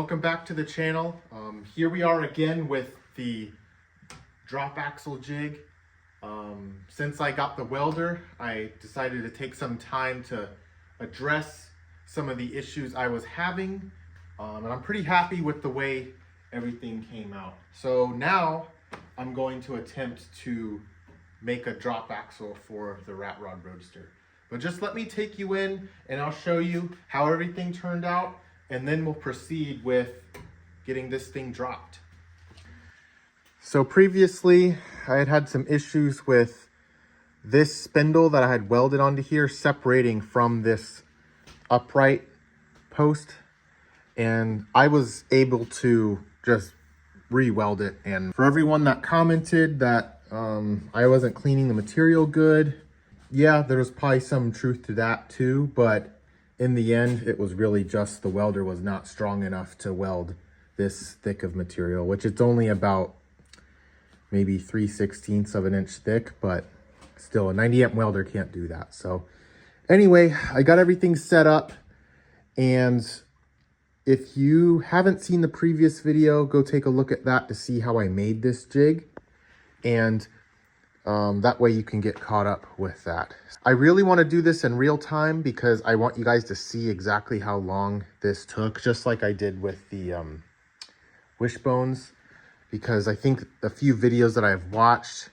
Welcome back to the channel. Here we are again with the drop axle jig. Since I got the welder, I decided to take some time to address some of the issues I was having. And I'm pretty happy with the way everything came out. So now I'm going to attempt to make a drop axle for the Rat Rod Roadster. But just let me take you in and I'll show you how everything turned out, and then we'll proceed with getting this thing dropped. So previously I had had some issues with this spindle that I had welded onto here separating from this upright post, and I was able to just re-weld it. And for everyone that commented that I wasn't cleaning the material good, yeah, there was probably some truth to that too, but in the end, it was really just the welder was not strong enough to weld this thick of material, which it's only about maybe 3/16 of an inch thick, but still a 90 amp welder can't do that. So anyway, I got everything set up, and if you haven't seen the previous video, go take a look at that to see how I made this jig, and that way you can get caught up with that. I really want to do this in real time because I want you guys to see exactly how long this took, just like I did with the wishbones, because I think a few videos that I've watched,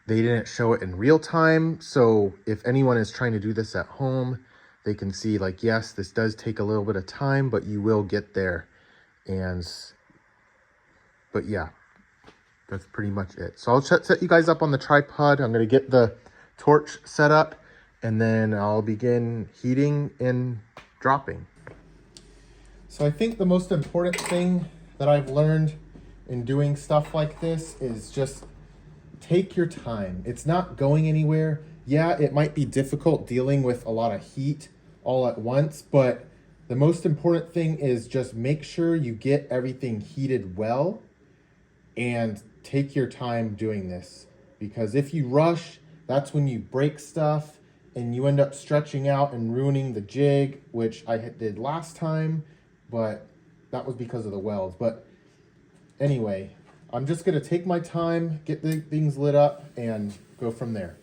they didn't show it in real time. So if anyone is trying to do this at home, they can see like, yes, this does take a little bit of time, but you will get there. But yeah, that's pretty much it. So I'll set you guys up on the tripod. I'm going to get the torch set up, and then I'll begin heating and dropping. So I think the most important thing that I've learned in doing stuff like this is just take your time. It's not going anywhere. Yeah, it might be difficult dealing with a lot of heat all at once, but the most important thing is just make sure you get everything heated well and take your time doing this, because if you rush, that's when you break stuff and you end up stretching out and ruining the jig, which I did last time, but that was because of the welds. But anyway, I'm just going to take my time, get the things lit up, and go from there.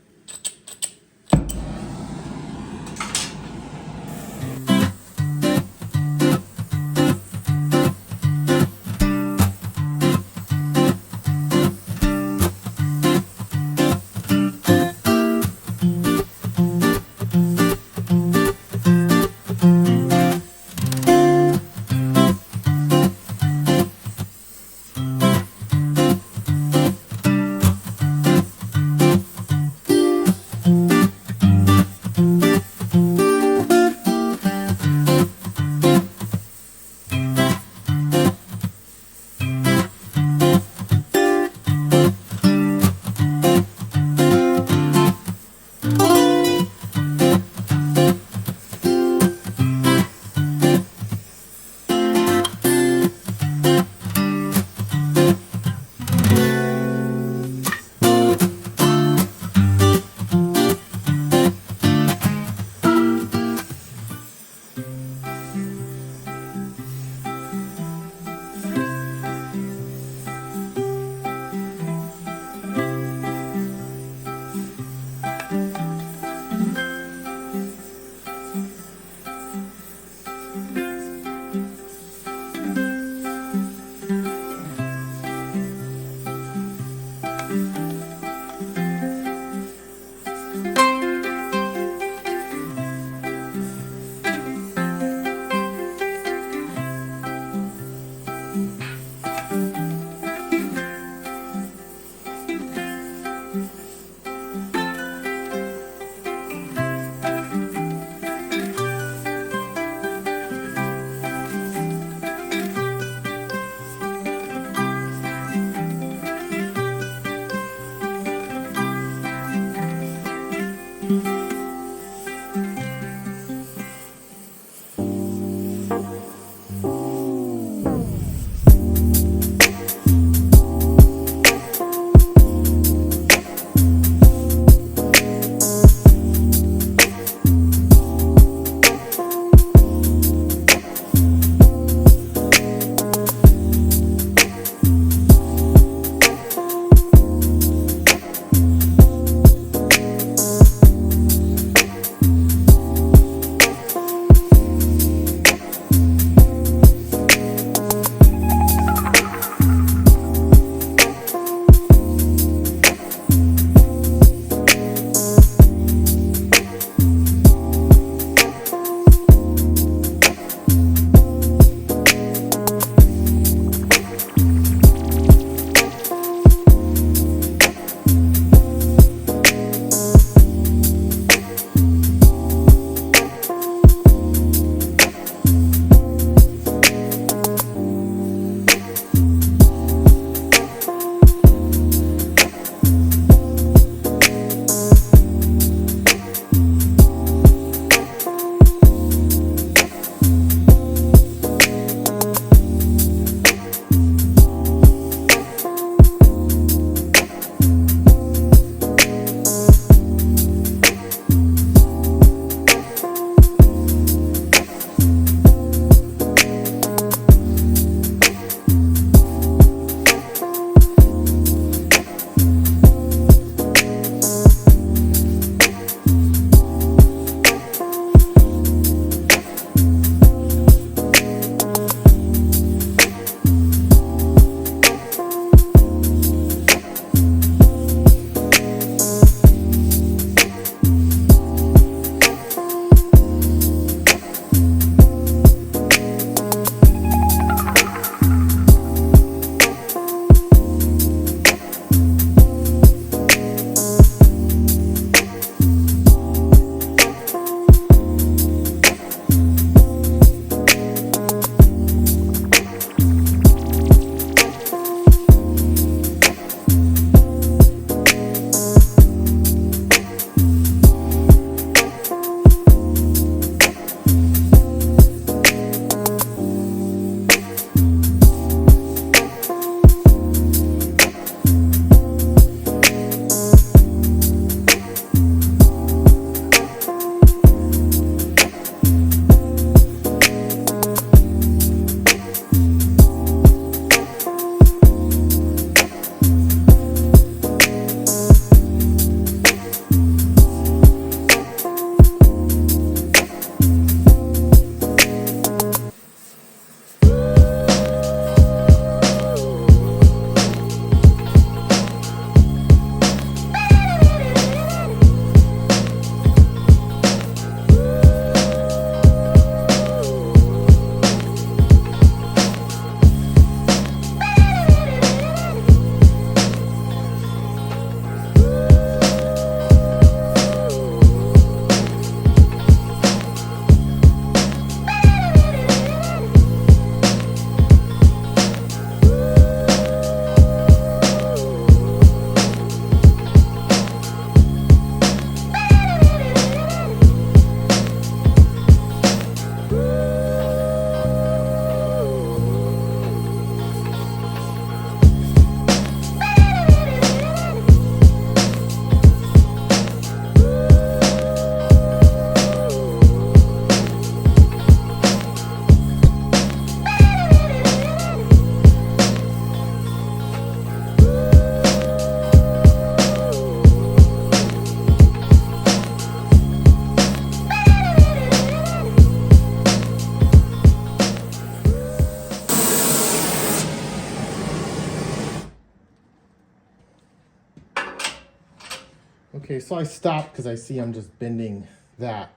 Okay, so I stopped because I see I'm just bending that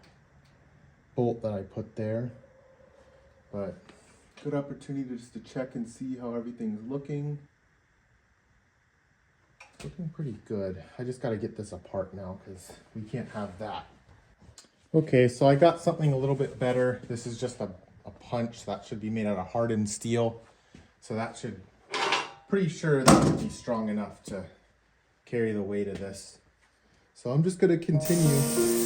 bolt that I put there. But good opportunity just to check and see how everything's looking. It's looking pretty good. I just got to get this apart now because we can't have that. Okay, so I got something a little bit better. This is just a punch that should be made out of hardened steel. So that should, pretty sure that would be strong enough to carry the weight of this. So I'm just going to continue.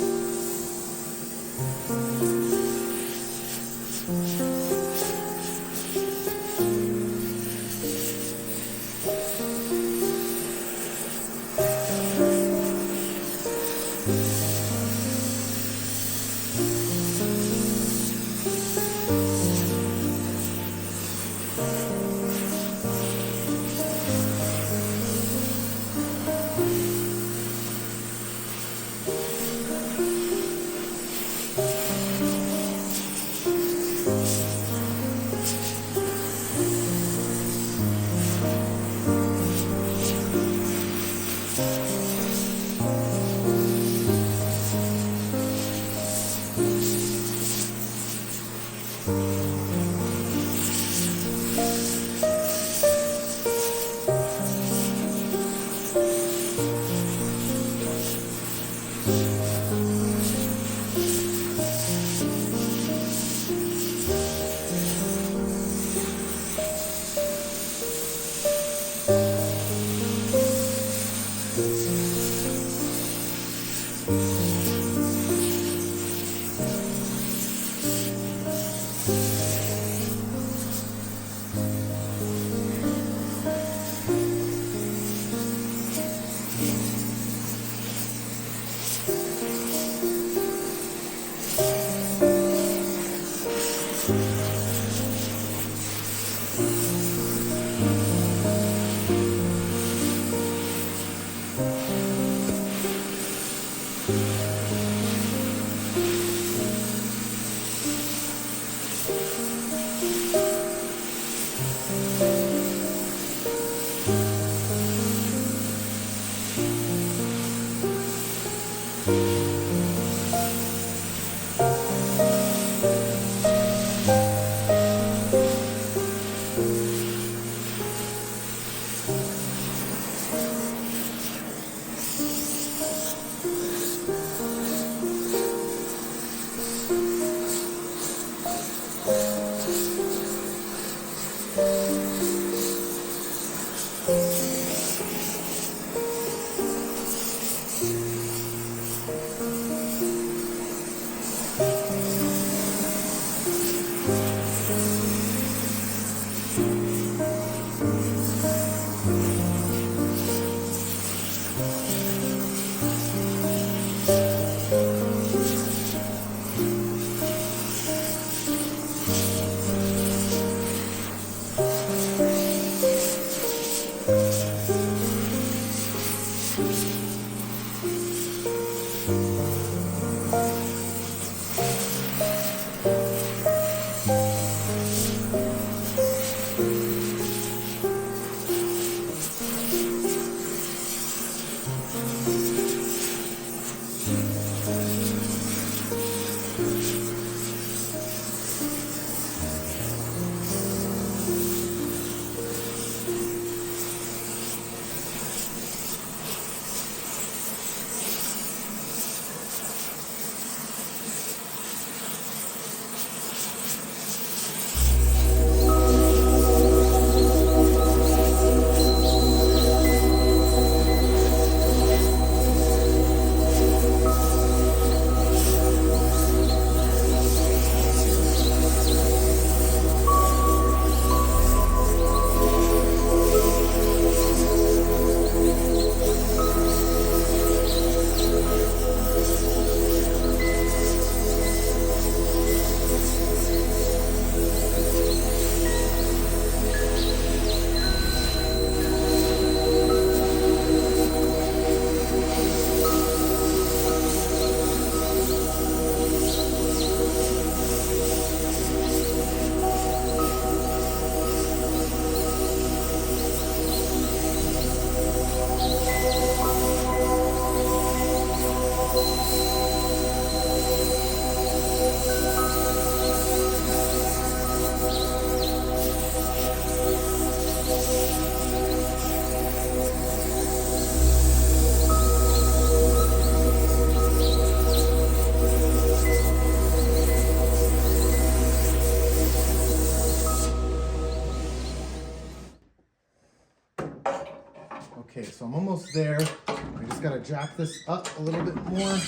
almost there. I just gotta jack this up a little bit more.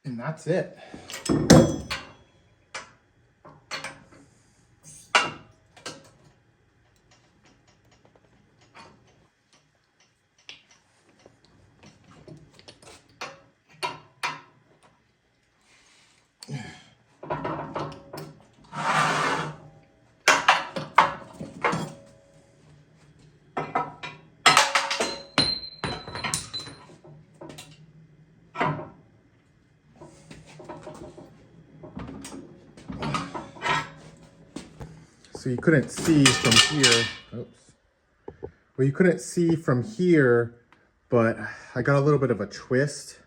And that's it. So you couldn't see from here. Oops. Well, you couldn't see from here, but I got a little bit of a twist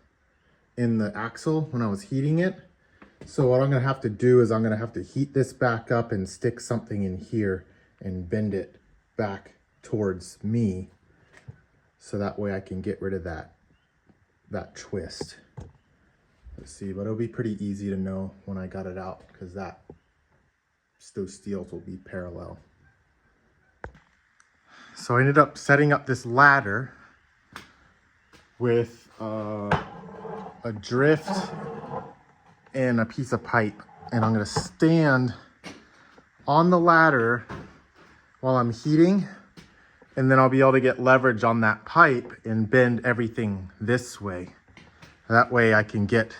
in the axle when I was heating it. So what I'm gonna have to do is I'm gonna have to heat this back up and stick something in here and bend it back towards me. So that way I can get rid of that twist. Let's see, but it'll be pretty easy to know when I got it out because those steels will be parallel. So I ended up setting up this ladder with a drift and a piece of pipe, and I'm gonna stand on the ladder while I'm heating, and then I'll be able to get leverage on that pipe and bend everything this way. That way I can get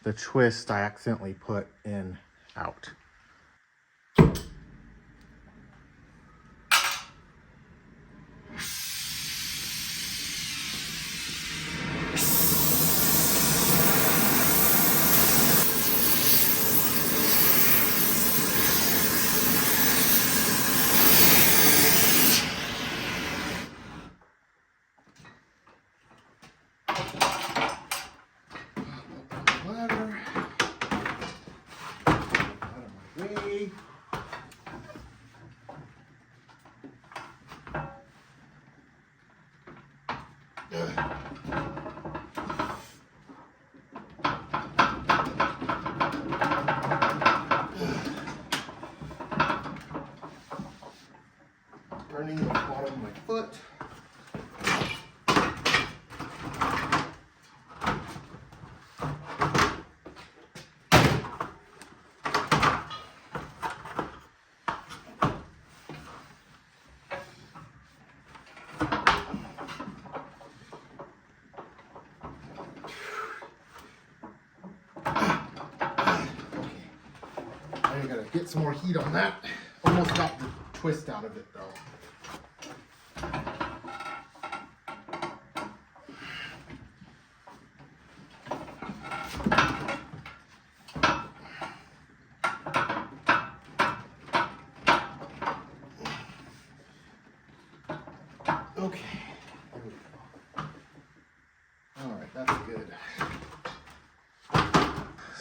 the twist I accidentally put in out. Burning the bottom of my foot. I gotta get some more heat on that. Almost got the twist out of it though. Okay, there we go. All right, that's good.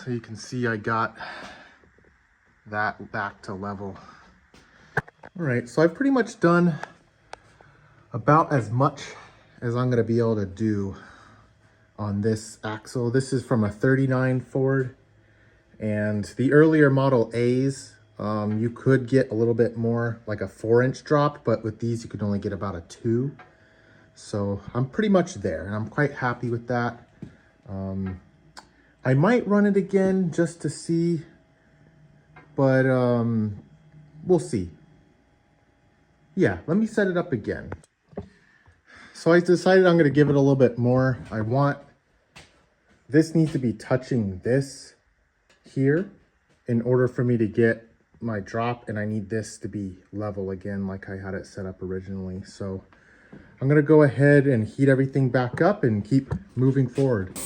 So you can see I got that back to level. All right, so I've pretty much done about as much as I'm gonna be able to do on this axle. This is from a 39 Ford, and the earlier Model A's, you could get a little bit more, like a 4-inch drop, but with these you could only get about a 2. So I'm pretty much there, and I'm quite happy with that. I might run it again just to see, but we'll see. Yeah, let me set it up again. So I decided I'm gonna give it a little bit more. This needs to be touching this here in order for me to get my drop, and I need this to be level again like I had it set up originally. So I'm gonna go ahead and heat everything back up and keep moving forward.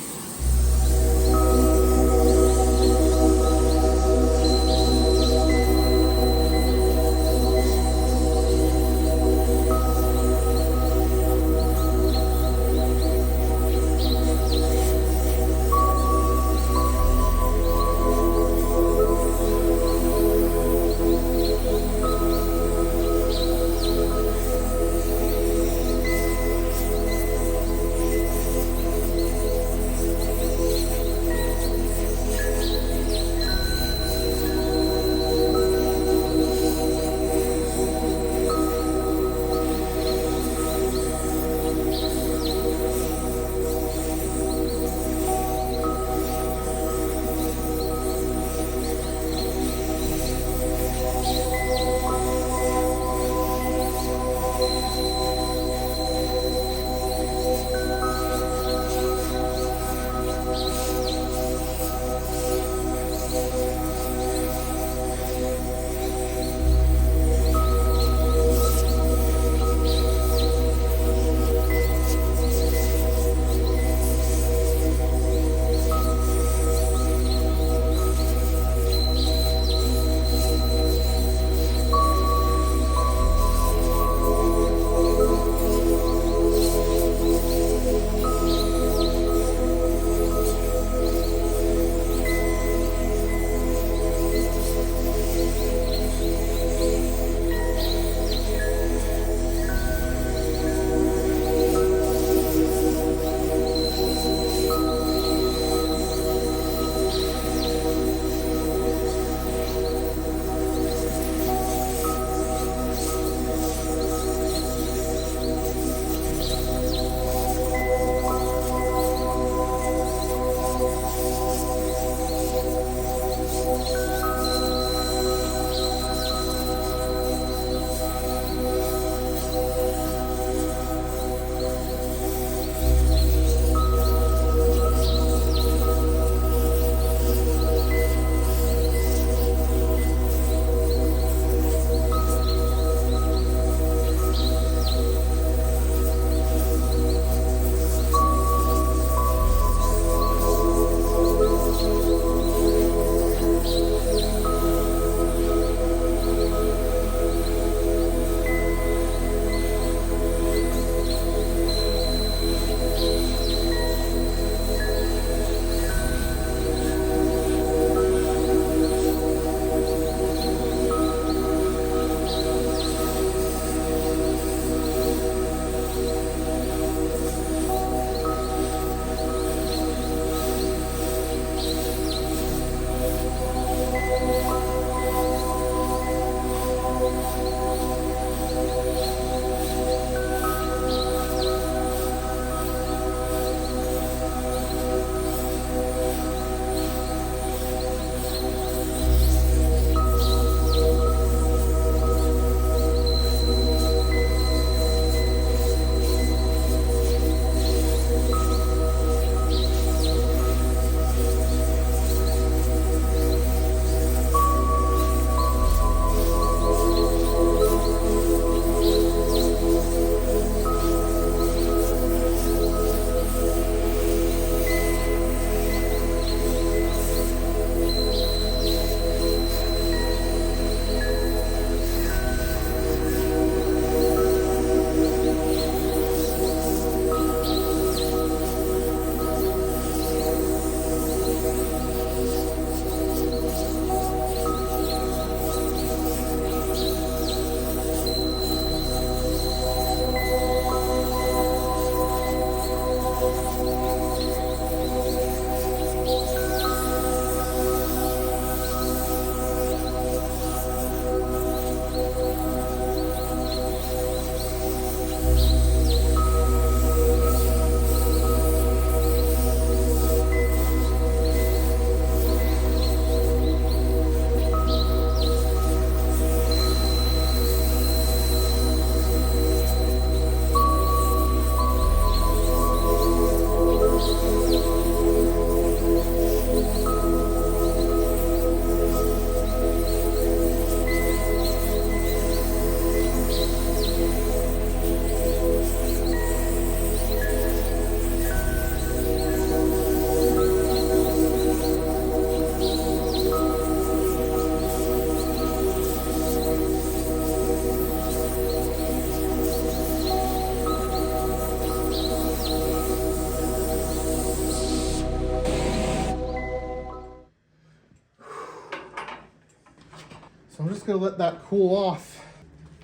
just gonna let that cool off.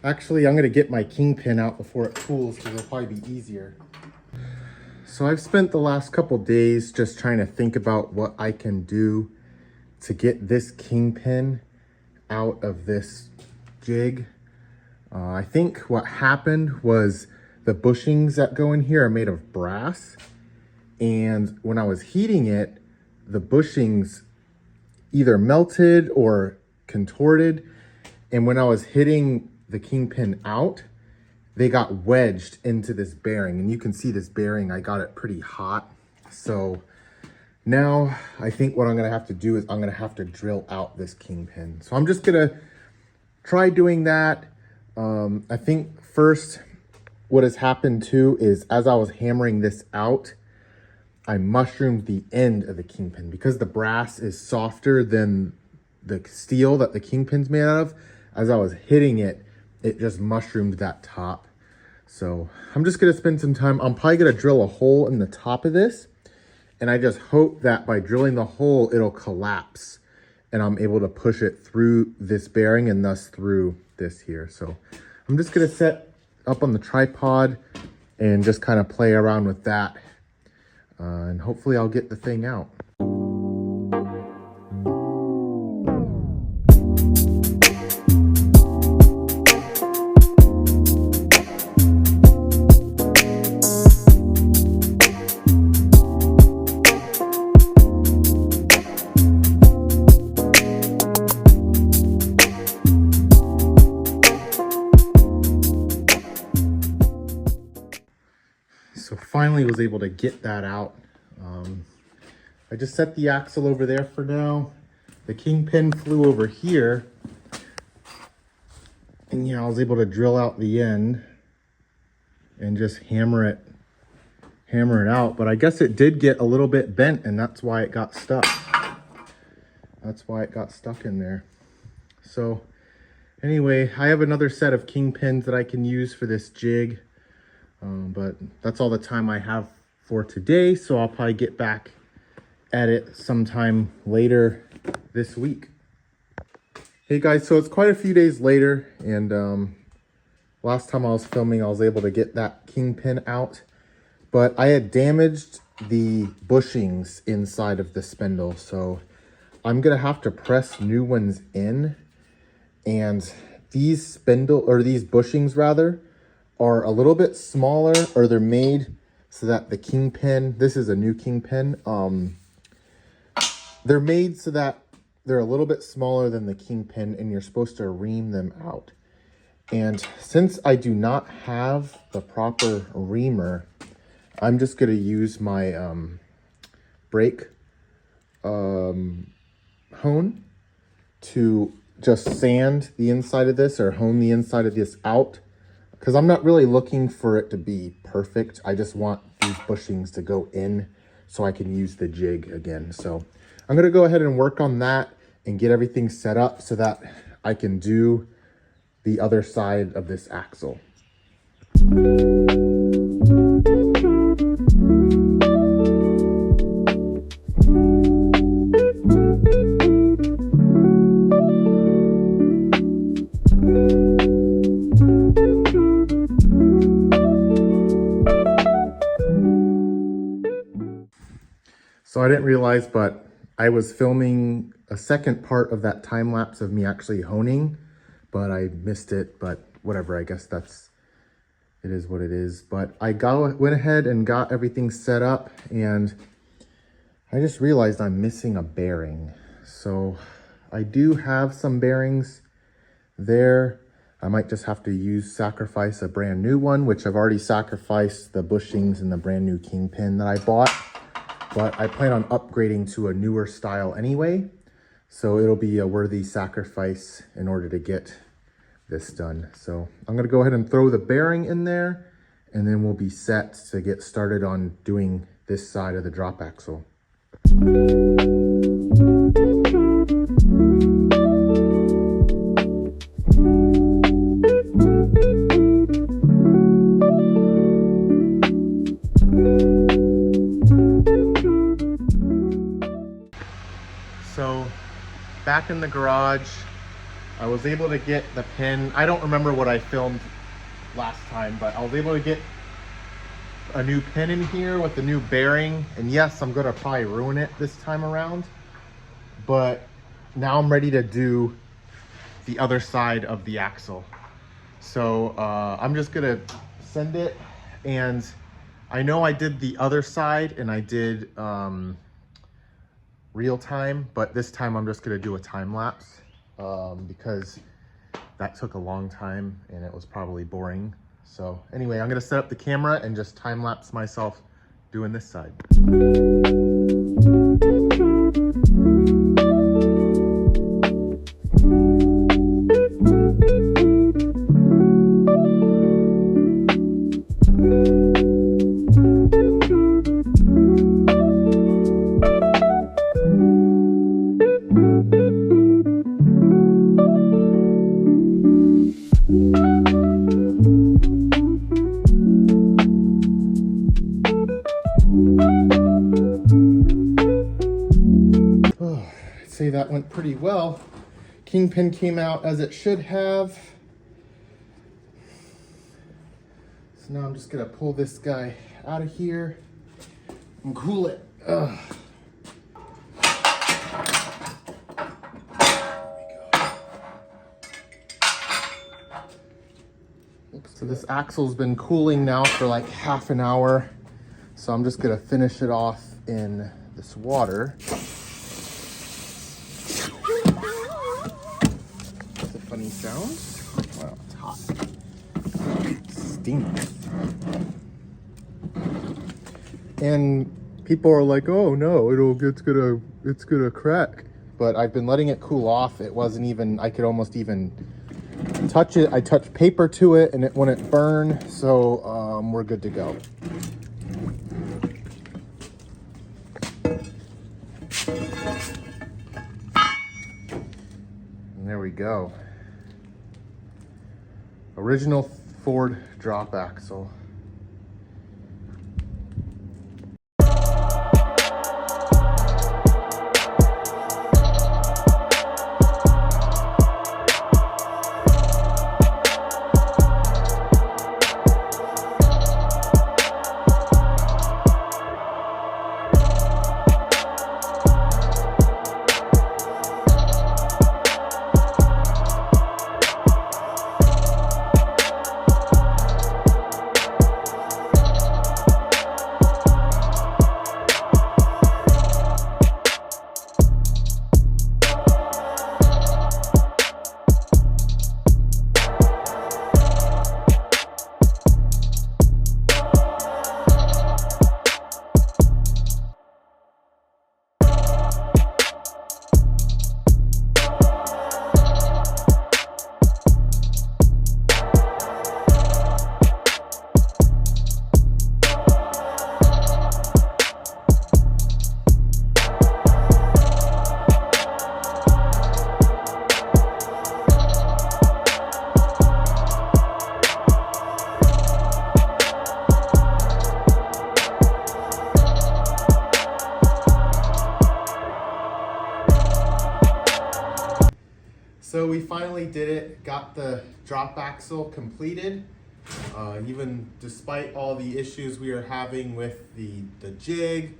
Actually, I'm gonna get my kingpin out before it cools because it'll probably be easier. So I've spent the last couple days just trying to think about what I can do to get this kingpin out of this jig. I think what happened was the bushings that go in here are made of brass. And when I was heating it, the bushings either melted or contorted. And when I was hitting the kingpin out, they got wedged into this bearing. And you can see this bearing, I got it pretty hot. So now I think what I'm gonna have to do is I'm gonna have to drill out this kingpin. So I'm just gonna try doing that. I think first what has happened too is as I was hammering this out, I mushroomed the end of the kingpin because the brass is softer than the steel that the kingpin's made out of. As I was hitting it, it just mushroomed that top. So I'm just gonna spend some time. I'm probably gonna drill a hole in the top of this. And I just hope that by drilling the hole, it'll collapse and I'm able to push it through this bearing and thus through this here. So I'm just gonna set up on the tripod and just kind of play around with that. And hopefully I'll get the thing out. So finally was able to get that out. I just set the axle over there for now. The kingpin flew over here. And yeah, I was able to drill out the end and just hammer it out. But I guess it did get a little bit bent and that's why it got stuck. That's why it got stuck in there. So anyway, I have another set of kingpins that I can use for this jig. But that's all the time I have for today. So I'll probably get back at it sometime later this week. Hey guys, so it's quite a few days later, and last time I was filming, I was able to get that kingpin out, but I had damaged the bushings inside of the spindle. So I'm gonna have to press new ones in, and these bushings rather, are a little bit smaller, or they're made so that the kingpin, this is a new kingpin, they're made so that they're a little bit smaller than the kingpin and you're supposed to ream them out. And since I do not have the proper reamer, I'm just gonna use my brake hone to just sand the inside of this or hone the inside of this out. Because I'm not really looking for it to be perfect. I just want these bushings to go in so I can use the jig again. So I'm gonna go ahead and work on that and get everything set up so that I can do the other side of this axle. So I didn't realize, but I was filming a second part of that time lapse of me actually honing, but I missed it. But whatever, I guess it is what it is. But I went ahead and got everything set up, and I just realized I'm missing a bearing. So I do have some bearings there. I might just have to sacrifice a brand new one, which I've already sacrificed the bushings and the brand new kingpin that I bought. But I plan on upgrading to a newer style anyway. So it'll be a worthy sacrifice in order to get this done. So I'm gonna go ahead and throw the bearing in there, and then we'll be set to get started on doing this side of the drop axle. So back in the garage, I was able to get the pin. I don't remember what I filmed last time, but I was able to get a new pin in here with the new bearing. And yes, I'm gonna probably ruin it this time around, but now I'm ready to do the other side of the axle. So I'm just gonna send it, and I know I did the other side and I did real time, but this time I'm just gonna do a time lapse because that took a long time and it was probably boring. So anyway, I'm gonna set up the camera and just time lapse myself doing this side. Say that went pretty well. Kingpin came out as it should have. So now I'm just gonna pull this guy out of here and cool it. There we go. So this axle's been cooling now for like half an hour. So I'm just gonna finish it off in this water. Funny sounds. Wow, it's hot. It stinks. And people are like, "Oh no, it's gonna crack." But I've been letting it cool off. It wasn't even. I could almost even touch it. I touched paper to it, and it wouldn't burn. So we're good to go. And there we go. Original Ford drop axle. So we finally did it, got the drop axle completed. Even despite all the issues we are having with the jig,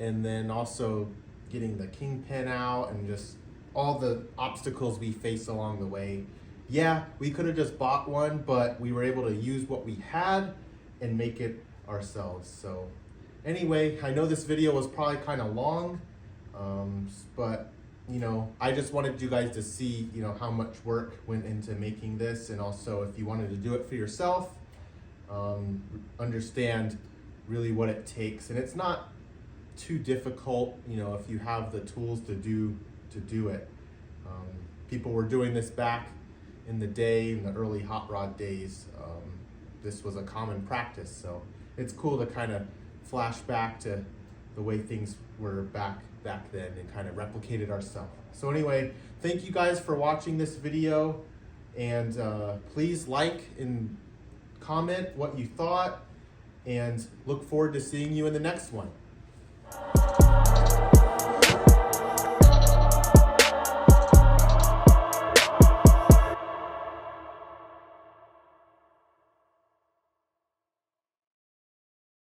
and then also getting the kingpin out and just all the obstacles we face along the way. Yeah, we could have just bought one, but we were able to use what we had and make it ourselves. So anyway, I know this video was probably kind of long, but you know, I just wanted you guys to see, you know, how much work went into making this, and also if you wanted to do it for yourself, understand really what it takes. And it's not too difficult, you know, if you have the tools to do it. People were doing this back in the day, in the early hot rod days. This was a common practice, so it's cool to kind of flash back to the way things were back then and kind of replicate it ourselves. So anyway, thank you guys for watching this video, and please like and comment what you thought, and look forward to seeing you in the next one.